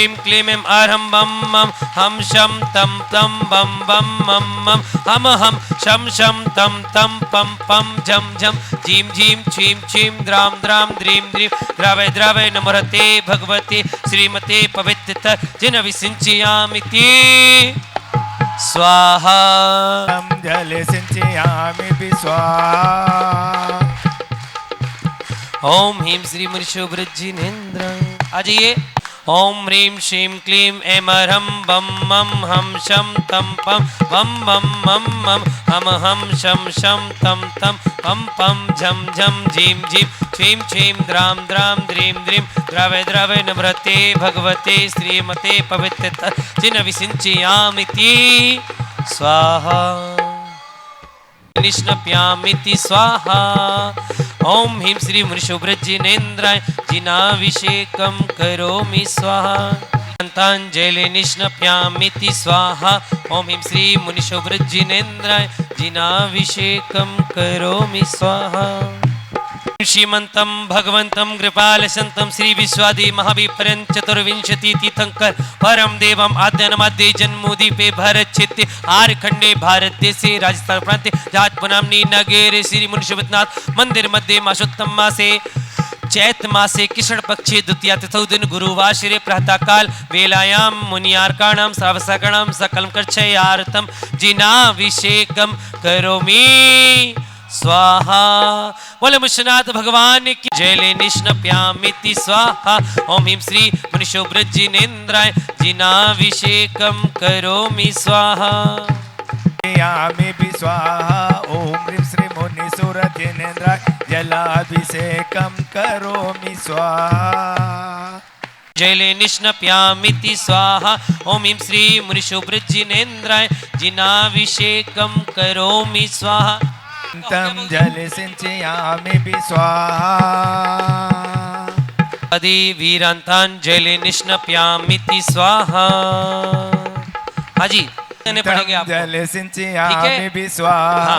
श्रीं क्लीं ऐं अर्हं बम मम हम शम तम तम बम बम मम मम हम शम शम तम तम पम पम झम झम झीं झीं छीं छीं द्रां द्रां द्रीं द्रीं द्रावय द्रावय नमोरते भगवते श्रीमते पवित्रत जिन विसिंचयामिति स्वाहा जल सिंचयामि भी स्वाहा। ओम ह्रीं श्री मुनिशुभ्रजिनेन्द्र। आ जाइए। ओम ह्रीं श्रीं क्लीं ऐं अर्हं बम मम हम शम तम पम बम बम मम मम हम शम शम तम तम पम पम झम झम झीं झीं छीं छीं द्रां द्रां द्रीं द्रीं द्रावय द्रावय नमृते भगवते श्रीमते पवित्रत जिन विसिंचयामिति स्वाहा निष्णप्यामिति स्वाहा। ओम ह्रीं श्री मुनिशुभ्रजिनेन्द्राय जिनाभिषेकं करोमि स्वाहा। अंतांजलि निष्णप्यामिति स्वाहा। ओम ह्रीं श्री मुनिशुभ्रजिनेन्द्राय जिनाभिषेकं करोमि स्वाहा। श्रीमंतं भगवंतं कृपालसंतं श्री विश्वादि महाविपर्यं चतुर्विंशति तीर्थंकर परम देवम आद्यनमाद्य जन्मोदीपे भरत क्षेत्रे आरखंडे भारत देशे राजस्थान प्रांते जातपुनाम्नि नगरे श्री मुनिशुभनाथ मंदिर मध्ये मासोत्तम मासे चैत मासे कृष्ण पक्षे द्वितीया तिथौ दिन गुरुवार श्री प्रातः काल वेलायां मुनियार्काणां श्रावसाकाणां सकलं कर्षयार्थं जिनाभिषेकं करोमि स्वाहा। बोले मुशनाथ भगवान की जय। निष्णप्यामिति स्वाहा। ओम ह्रीं श्री मुनिशुभ्रजिनेन्द्राय जिनाभिषेकं करोमि स्वाहा। यामि भी स्वाहा। ओम ह्रीं श्री मुनिशुभ्रजिनेन्द्राय जलाभिषेकं करोमि स्वाहा। जय निष्णप्यामिति स्वाहा। ओम ह्रीं श्री मुनिशुभ्रजिनेन्द्राय जिनाभिषेकं करोमि स्वाहा। तम जल सिंचयामि भी स्वाहा। आदि वीरांतांजलि निष्णप्यामिति स्वाहा। हाँ जी पढ़ेंगे आप। जल सिंचयामि भी स्वाहा।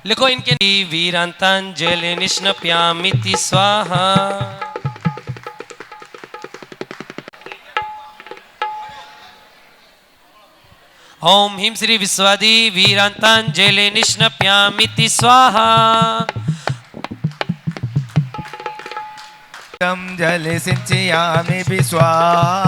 लिखो इनके वीरांतांजलि निष्णप्यामिति स्वाहा। ओम ह्रीं श्री विश्वादि वीरांतांजलि निष्णप्यामिति स्वाहा। तम जल सिंचयामि भी स्वाहा।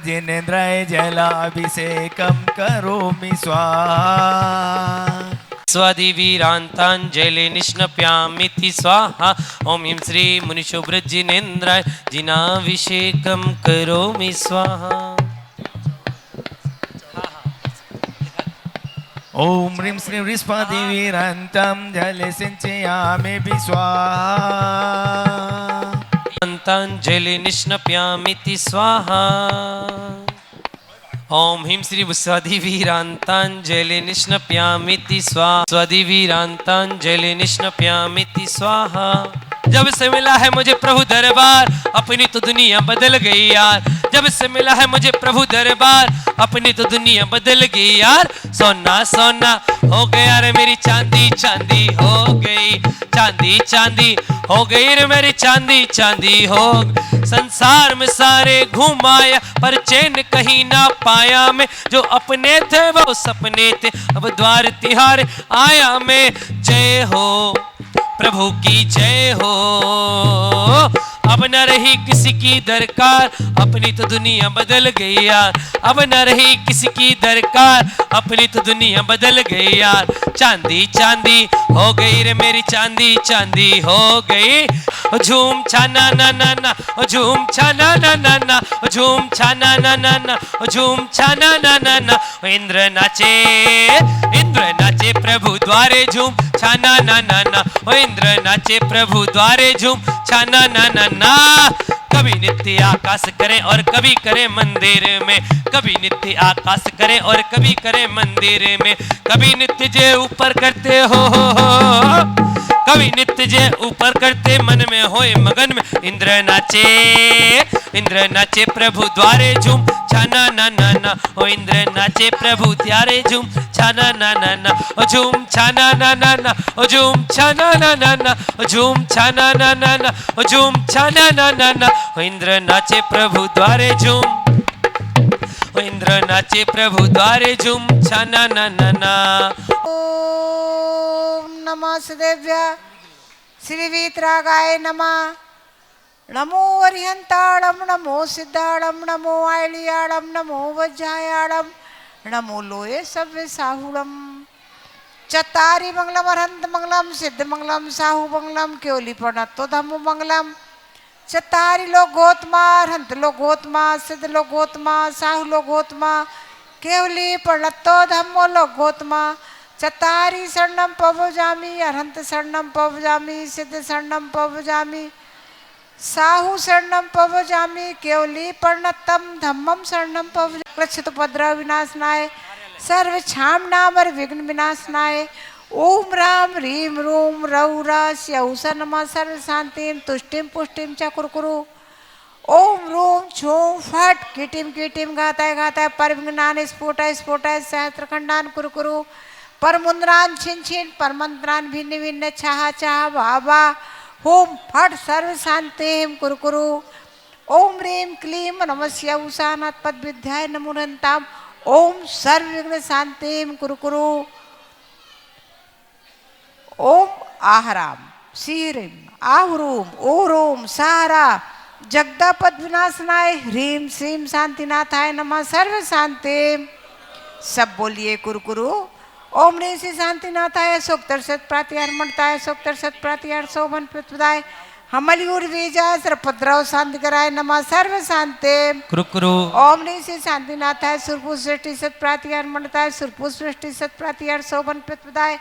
जिनेन्द्राय जलाभिषेकं करोमि स्वाहा। स्वादि वीरांतांजलि निष्णप्यामिति स्वाहा। ओम ह्रीं श्री मुनिशुभ्रजिनेन्द्राय जिनाभिषेकं करोमि स्वाहा। ओम ह्रीं श्री वृषभादि वीरांतं जल सिंचयामि भी स्वाहा। अंतांजलि निष्णप्यामिति स्वाहा। ओम ह्रीं श्री वृषभादि वीरांतांजलि निष्णप्यामिति स्वाहा। स्वादि वीरांतांजलि निष्णप्यामिति स्वाहा। जब से मिला है मुझे प्रभु दरबार अपनी तो दुनिया बदल गई यार। जब से मिला है मुझे प्रभु दरबार अपनी तो दुनिया बदल गई यार। सोना सोना हो गया रे मेरी चांदी चांदी हो गई। चांदी चांदी हो गई रे मेरी चांदी चांदी हो। संसार में सारे घुमाया पर चैन कहीं ना पाया मैं। जो अपने थे वो सपने थे अब द्वार तिहार आया मैं। जय हो प्रभु की जय हो। अब न रही किसी की दरकार अपनी तो दुनिया बदल गई यार। अब न रही किसी की दरकार अपनी तो दुनिया बदल गई यार। चांदी चांदी हो गई रे मेरी चांदी चांदी हो गई। झूम छाना ना ना ना झूम छाना ना ना ना झूम छाना ना ना ना झूम छाना ना ना ना। इंद्र नाचे प्रभु द्वारे झूम छाना ना ना ना। इंद्र नाचे प्रभु द्वारे झूम छाना ना ना ना। कभी नित्य आकाश करे और कभी करे मंदिर में। कभी नित्य आकाश करे और कभी करे मंदिर में। कभी नित्य जे ऊपर करते हो कभी नित्य जे ऊपर करते मन में होए मगन में। इंद्र नाचे प्रभु द्वारे झूम छाना ना ना ना। ना ओ इंद्र नाचे प्रभु त्यारे झूम छाना ना ना ना ओ झूम छाना ना ना ना ओ झूम छाना ना ना ना ओ झूम छाना ना ना ना ओ झूम छाना ना ना ना ओ इंद्र नाचे प्रभु द्वारे झूम ओ इंद्र नाचे प्रभु द्वारे झूम छाना ना ना ना। ओम नमः सदेव्या श्री वीतरागाय नमः। नमो अरिहंताणम नमो सिद्धाणम नमो आयलियाणम नमो वज्रायाणम नमो लोये सव्य साहुणम। चत्तारि मंगलम अरहंत मंगलम सिद्ध मंगलम साहु मंगलम केवली प्रणतो धम्म मंगलम। चत्तारि लोकोत्मा अरहंत लोकोत्मा सिद्ध लोकोत्मा साहु लोकोत्मा केवली प्रणतो धम्मो लोकोत्मा। चत्तारि शरणम पवजामि अरहंत शरणम पवजामि सिद्ध शरणम पवजामि साहु शरणम पवजामि केवली प्रणतम धम्मम शरणम पवजामि। कृच्छित उपद्रव विनाशनाय सर्व छामनामर विघ्न विनाशनाय ओम राम ह्रीम रूम रौ रस्यौस नमः सर्व शांतिम तुष्टिम पुष्टिम च कुरकुरु। ओम रूम छूम फट कीटिम कीटिम घाताय घाताय परविघ्नान स्फोटाय स्फोटाय सहस्त्रखंडान कुरकुरु। परमुद्रान छिन छिन परमंत्रान भिन्न भिन्न छाहा छाहा वावा होम फट सर्व शांतिम कुरकुरु। ओम ह्रीम क्लीम नमस्य उषानाथ पद विद्याय नमुरंताम ओम सर्व विघ्न शांतिम कुरकुरु। ओम आहराम श्रीम आहुरूम ओरोम सारा जगदापद विनाशनाय ह्रीम श्रीम शांतिनाथाय नमः सर्व शांति। सब बोलिए कुरकुरु। ओम ह्रीं श्री शांतिनाथाय सोक्तर सत प्रातिहार मंडताय सोक्तर सत प्रातिहार शोभन प्रदाय हमलियूर बीजाय सर्वभद्रव शांति कराय नमः सर्व शांति कुरकुरु। ओम ह्रीं श्री शांतिनाथाय सुरपु सृष्टि सत प्रातिहार मंडताय सुरपु सृष्टि सत प्रातिहार शोभन प्रदाय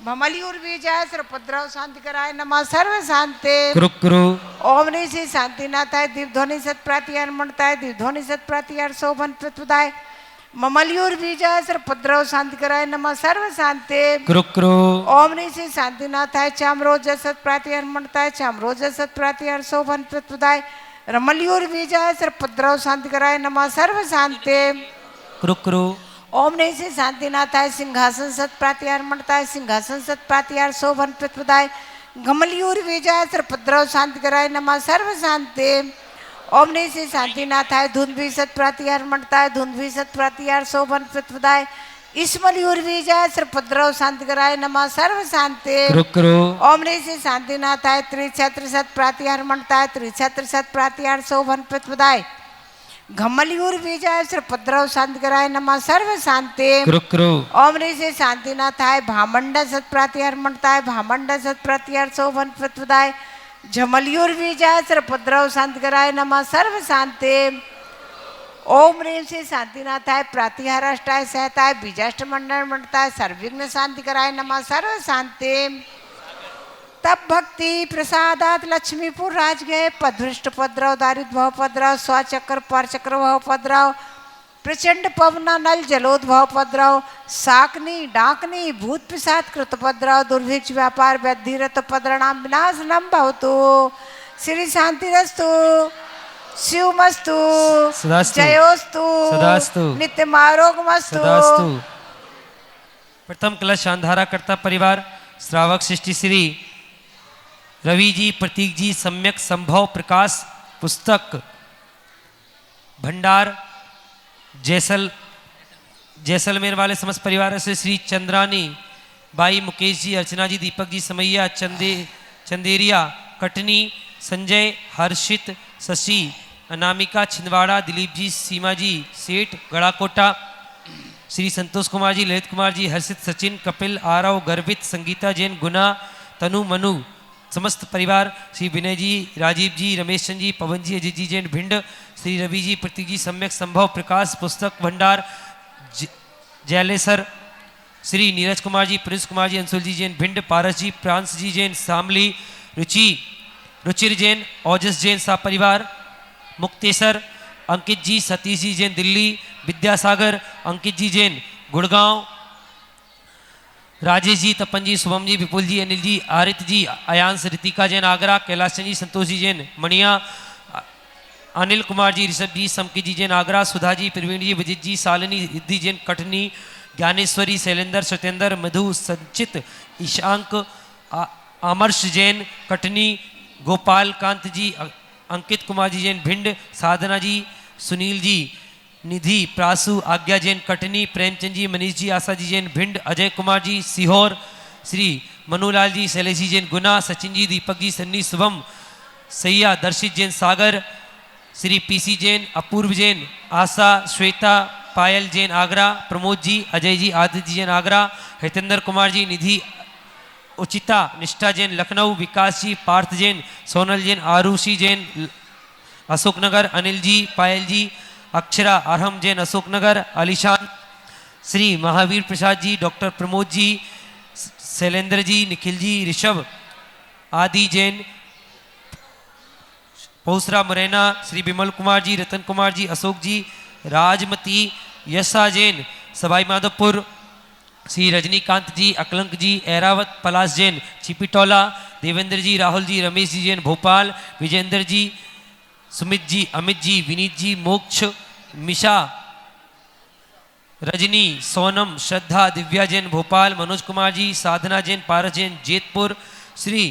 भमलियूर बीजाय सर्वभद्रव शांति कराय नमः सर्व शांति कुरकुरु। ओम ह्रीं श्री शांतिनाथाय दीपध्वनि सत प्रातिहार मंडताय दीपध्वनि सत प्रातिहार शोभन प्रदाय ममलियूर बीजाय सर्वभद्रव शांति कराय नमः सर्व शांति कुरकुरु। ओम ह्रीं श्री शांतिनाथाय चामरोज सत प्रातिहार मंडताय चामरोज सत प्रातिहार शोभन प्रदाय रमलियूर बीजाय सर्वभद्रव शांति कराय नमः सर्व शांति कुरकुरु। ओम ह्रीं श्री शांतिनाथाय सिंहासन सत प्रातिहार मंडताय सिंहासन सत प्रातिहार शोभन प्रदाय घमलियूर बीजाय सर्वभद्रव शांति कराय नमः सर्व शांति। ओम ह्रीं श्री शांतिनाथाय धुंधवी सत प्रातिहार मंडताय धुंधवी सत प्रातिहार शोभन प्रदाय इसमलियूर बीजाय सर्वभद्रव शांति कराय नमः सर्व शांति कुरकुरु। ओम ह्रीं श्री शांतिनाथाय त्रिछत्र सत प्रातिहार मंडताय त्रिछत्र सत प्रातिहार शोभन प्रदाय घमलियूर बीजाय सर्वभद्रव शांति कराय नमः सर्व शांति कुरकुरु। ओम ह्रीं श्री शांतिनाथाय भामंड सत प्रातिहार मंडताय भामंड सत प्रातिहार शोभन प्रदाय झमलियूर बीजाय सर्वभद्रव शांति कराय नमः सर्व शांति। ओम ह्रीं श्री शांतिनाथाय प्रातिहाराष्टाय सहताय बीजाष्ट मंडल मंडताय सर्वविघ्न शांति कराय नमः सर्व शांति। तब भक्ति प्रसादात लक्ष्मीपुर राज गए पदभृष्ट उपद्रव दारिद्र भव उपद्रव स्वचक्र परचक्र भव उपद्रव प्रचंड पवना नल जलोद्भव उपद्रव साकनी डाकनी भूत पिशाच कृत उपद्रव दुर्भिक्ष व्यापार व्यधिरत उपद्रणाम विनाशनम भवतु। श्री शांतिरस्तु शिवमस्तु सदास्तु जयोस्तु सदास्तु नित्यम आरोग्यमस्तु सदास्तु। प्रथम कलश शांधारा करता परिवार श्रावक सृष्टि श्री रवि जी प्रतीक जी सम्यक संभव प्रकाश पुस्तक भंडार जैसलमेर वाले समस्त परिवार से श्री चंद्रानी बाई मुकेश जी अर्चना जी दीपक जी समैया चंदेरिया कटनी संजय हर्षित शशि अनामिका छिंदवाड़ा दिलीप जी सीमा जी सेठ गड़ाकोटा श्री संतोष कुमार जी ललित कुमार जी हर्षित सचिन कपिल आरव गर्भित संगीता जैन गुना तनु मनु समस्त परिवार श्री विनय जी राजीव जी रमेश चंद जी पवन जी अजीत जी जैन भिंड श्री रवि जी प्रतीक जी सम्यक संभव प्रकाश पुस्तक भंडार जयलेसर श्री नीरज कुमार जी प्रिंस कुमार जी अंशुल जी जैन भिंड पारस जी प्रांस जी जैन शामली रुचिर जैन ओजस जैन सा परिवार मुक्तेसर अंकित जी सतीश जी जैन दिल्ली विद्यासागर अंकित जी जैन गुड़गांव राजेश जी तपन जी शुभम जी विपुल जी अनिल जी आरित जी अयांश रितिका जैन आगरा कैलाश चंद जी संतोष जी जैन मणिया अनिल कुमार जी, ऋषभ जी, समकी जी जैन आगरा, सुधा जी, प्रवीण जी, विजित जी, सालिनी, रिद्धि जैन कटनी, ज्ञानेश्वरी, शैलेंद्र, सत्येंद्र, मधु, संचित, ईशांक, आमर्श जैन कटनी, गोपाल कांत जी, अंकित कुमार जी जैन भिंड, साधना जी, सुनील जी, निधि, प्रासु, आज्ञा जैन कटनी, प्रेमचंद जी, मनीष जी, आशा जी जैन भिंड, अजय कुमार जी सीहोर, श्री मनुलाल जी, शैलेश जी जैन गुना, सचिन जी, दीपक जी, सन्नी, शुभम, सैया, दर्शित जैन सागर, श्री पीसी जैन, अपूर्व जैन, आशा, श्वेता, पायल जैन आगरा, प्रमोद जी, अजय जी, आदित्य जैन आगरा, हितेंद्र कुमार जी, निधि, उचिता, निष्ठा जैन लखनऊ, विकास जी, पार्थ जैन, सोनल जैन, आरुषि जैन अशोकनगर, अनिल जी, पायल जी, अक्षरा, अरहम जैन अशोकनगर, आलिशान, श्री महावीर प्रसाद जी, डॉक्टर प्रमोद जी, शैलेंद्र जी, निखिल जी, ऋषभ, आदि जैन, पौसरा मुरैना, श्री विमल कुमार जी, रतन कुमार जी, अशोक जी, राजमती, यशा जैन, सवाई माधोपुर, श्री रजनीकांत जी, अकलंक जी, ऐरावत, पलाश जैन, छिपीटौला, देवेंद्र जी, राहुल जी, रमेश जी जैन भोपाल, विजेंद्र जी, सुमित जी, अमित जी, विनीत जी, मोक्ष, मिशा, रजनी, सोनम, श्रद्धा, दिव्या जैन भोपाल, मनोज कुमार जी, साधना जैन, पारस जैन जेतपुर, श्री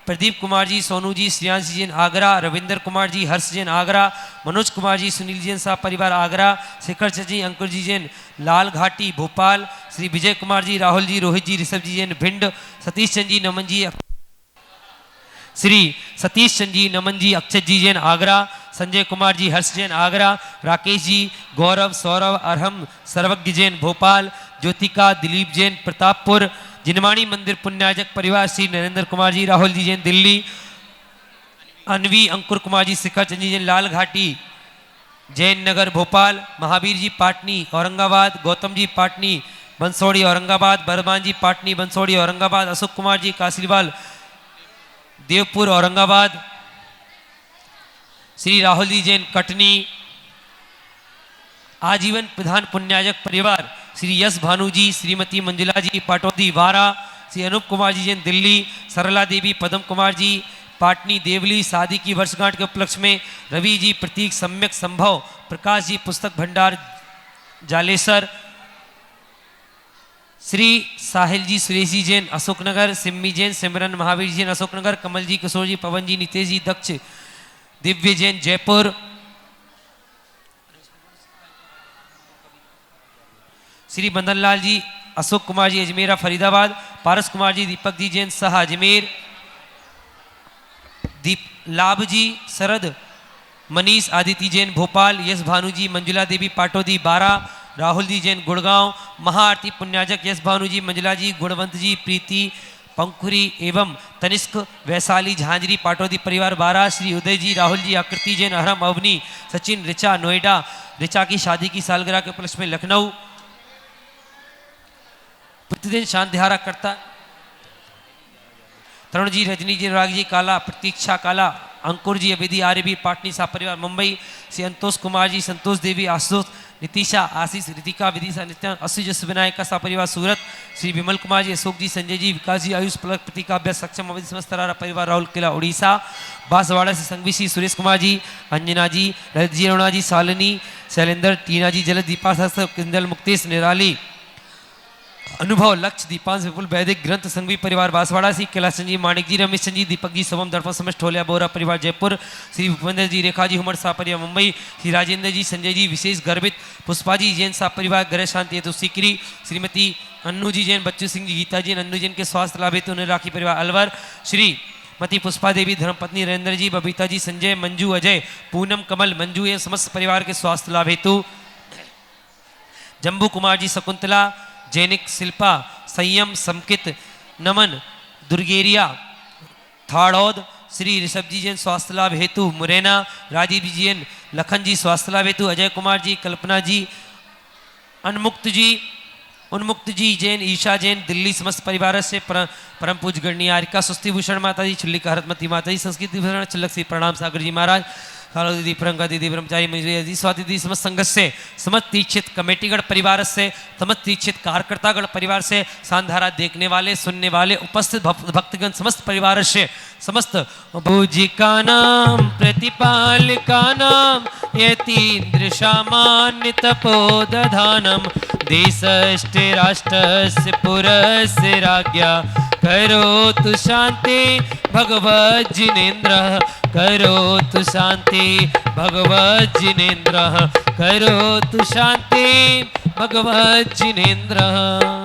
प्रदीप कुमार जी, सोनू जी, श्रेयांश जैन आगरा, रविंद्र कुमार जी, हर्ष जैन आगरा, मनोज कुमार जी, सुनील जैन साहब परिवार आगरा, शेखर जी, अंकुर जी जैन लाल घाटी भोपाल, श्री विजय कुमार जी, राहुल जी, रोहित जी, ऋषभ जी जैन भिंड, सतीश चंद जी, नमन जी, श्री सतीश चंद जी, नमन जी, अक्षत जी जैन आगरा, संजय कुमार जी, हर्ष जैन आगरा, राकेश जी, गौरव, सौरभ, अरहम, सर्वज्ञ जैन भोपाल, ज्योतिका, दिलीप जैन प्रतापपुर, जिनवाणी मंदिर पुण्याजक परिवार, श्री नरेंद्र कुमार जी, राहुल जी जैन दिल्ली, अनवी, अंकुर कुमार जी, शिखर चंद जी जैन लाल घाटी जैन नगर भोपाल, महावीर जी पाटनी औरंगाबाद, गौतम जी पाटनी बंसोड़ी औरंगाबाद, बरमान जी पाटनी बंसोड़ी औरंगाबाद, अशोक कुमार जी कासरीवाल देवपुर औरंगाबाद, श्री राहुल जी जैन कटनी, आजीवन प्रधान पुण्याजक परिवार, श्री यश भानु जी, श्रीमती मंजुला जी पाटौदी वारा, श्री अनूप कुमार जी जैन दिल्ली, सरला देवी, पदम कुमार जी पाटनी देवली, शादी की वर्षगांठ के उपलक्ष्य में रवि जी, प्रतीक, सम्यक संभव, प्रकाश जी, पुस्तक भंडार जालेसर, श्री साहिल जी, सुरेश जी जैन अशोकनगर, सिम्मी जैन, सिमरन, महावीर जैन अशोकनगर, कमल जी, किशोर जी, पवन जी, नितेश जी, दक्ष, दिव्य जैन जयपुर, श्री बंदन लाल जी, अशोक कुमार जी अजमेरा फरीदाबाद, पारस कुमार जी, दीपक जी जैन सह अजमेर, लाभ जी शरद, मनीष, आदित्य जैन भोपाल, यश भानु जी, मंजुला देवी पाटौदी बारा, राहुल जी जैन गुड़गांव, महाआरती पुण्याजक यश भानु जी, मंजुला जी, गुणवंत जी, प्रीति, पंखुरी एवं तनिष्क वैशाली झांझरी पाटौदी परिवार बारा, श्री उदय जी, राहुल जी, आकृति जैन अहरम अवनी, सचिन, ऋचा नोएडा, ऋचा की शादी की सालगिरह के उपलक्ष्य में लखनऊ, प्रतिदिन शांतिहारा करता, तरुण जी, रजनी जी, राग जी काला, प्रतीक्षा काला, अंकुर जी, अभिधि आर्यवी पाटनी सा परिवार मुंबई, श्री संतोष कुमार जी, संतोष देवी, आशुतोष, नितिशा, आशीष, रितिका, विदिशा, नित्यान, असुजस विनायका सा परिवार सूरत, श्री विमल कुमार जी, अशोक जी, संजय जी, विकास जी, आयुष पलक, प्रतीका अभ्यास सक्षम अवधि समस्त तरारा परिवार राहुल किला उड़ीसा, बांसवाड़ा से संघवी श्री सुरेश कुमार जी, अंजना जी, ललित जी, अरुणा जी, शालिनी, शैलेंद्र, टीना जी, जलद, दीपा सहस्त्र, किंदल, मुक्तेश, निराली, अनुभव, लक्ष्य, दीपांश, विपुल, वैदिक, ग्रंथ, संघवी परिवार बांसवाड़ा, श्री कैलाश चंद जी, माणिक जी, रमेश चंद जी, दीपक जी, सबम, दर्पण समस्त ठोलिया बोरा परिवार जयपुर, श्री भूपेंद्र जी, रेखा जी, हुमर सा परिवार मुंबई, श्री राजेंद्र जी, संजय जी, विशेष गर्भित, पुष्पा जी जैन सा परिवार ग्रह शांति हेतु सीकरी, श्रीमती अन्नू जी जैन, बच्चू सिंह जी, गीता जी, अन्नू जैन के स्वास्थ्य लाभ हेतु राखी परिवार अलवर, श्री मती पुष्पा देवी, धर्मपत्नी नरेंद्र जी, बबीता जी, संजय, मंजू, अजय, पूनम, कमल, मंजू एवं समस्त परिवार के स्वास्थ्य लाभ हेतु, जम्बू कुमार जी, शकुंतला, जैनिक, शिल्पा, संयम, समकित, नमन, दुर्गेरिया, थाड़ौद, श्री ऋषभ जी जैन स्वास्थ्य लाभ हेतु मुरैना, राजीव जी जैन, लखन जी स्वास्थ्य लाभ हेतु, अजय कुमार जी, कल्पना जी, उन्मुक्त जी जैन, ईशा जैन दिल्ली, समस्त परिवार से परम पूज्य गणनीय आरिका, सुस्ति भूषण माता जी, छिल्लिका हरतमती माता जी, संस्कृति भूषण चिल्लक श्री प्रणाम सागर जी महाराज, कालो दीदी प्रियंका दीदी ब्रह्मचारी मुझे स्वाति दीदी समस्त संघ से समस्त दीक्षित कमेटीगढ़ परिवार से समस्त दीक्षित कार्यकर्तागढ़ परिवार से सांधारा देखने वाले सुनने वाले उपस्थित भक्तगण समस्त परिवार से समस्त पूजिका नाम प्रतिपालिका नाम यतीन्द्र सामान्य तपोदधानम देशस्ते राष्ट्रस्य पुरस्य राज्ञा करोतु शांति भगवत जिनेन्द्र करोतु शांति भगवत जिनेन्द्र करोतु शांति भगवत जिनेन्द्र।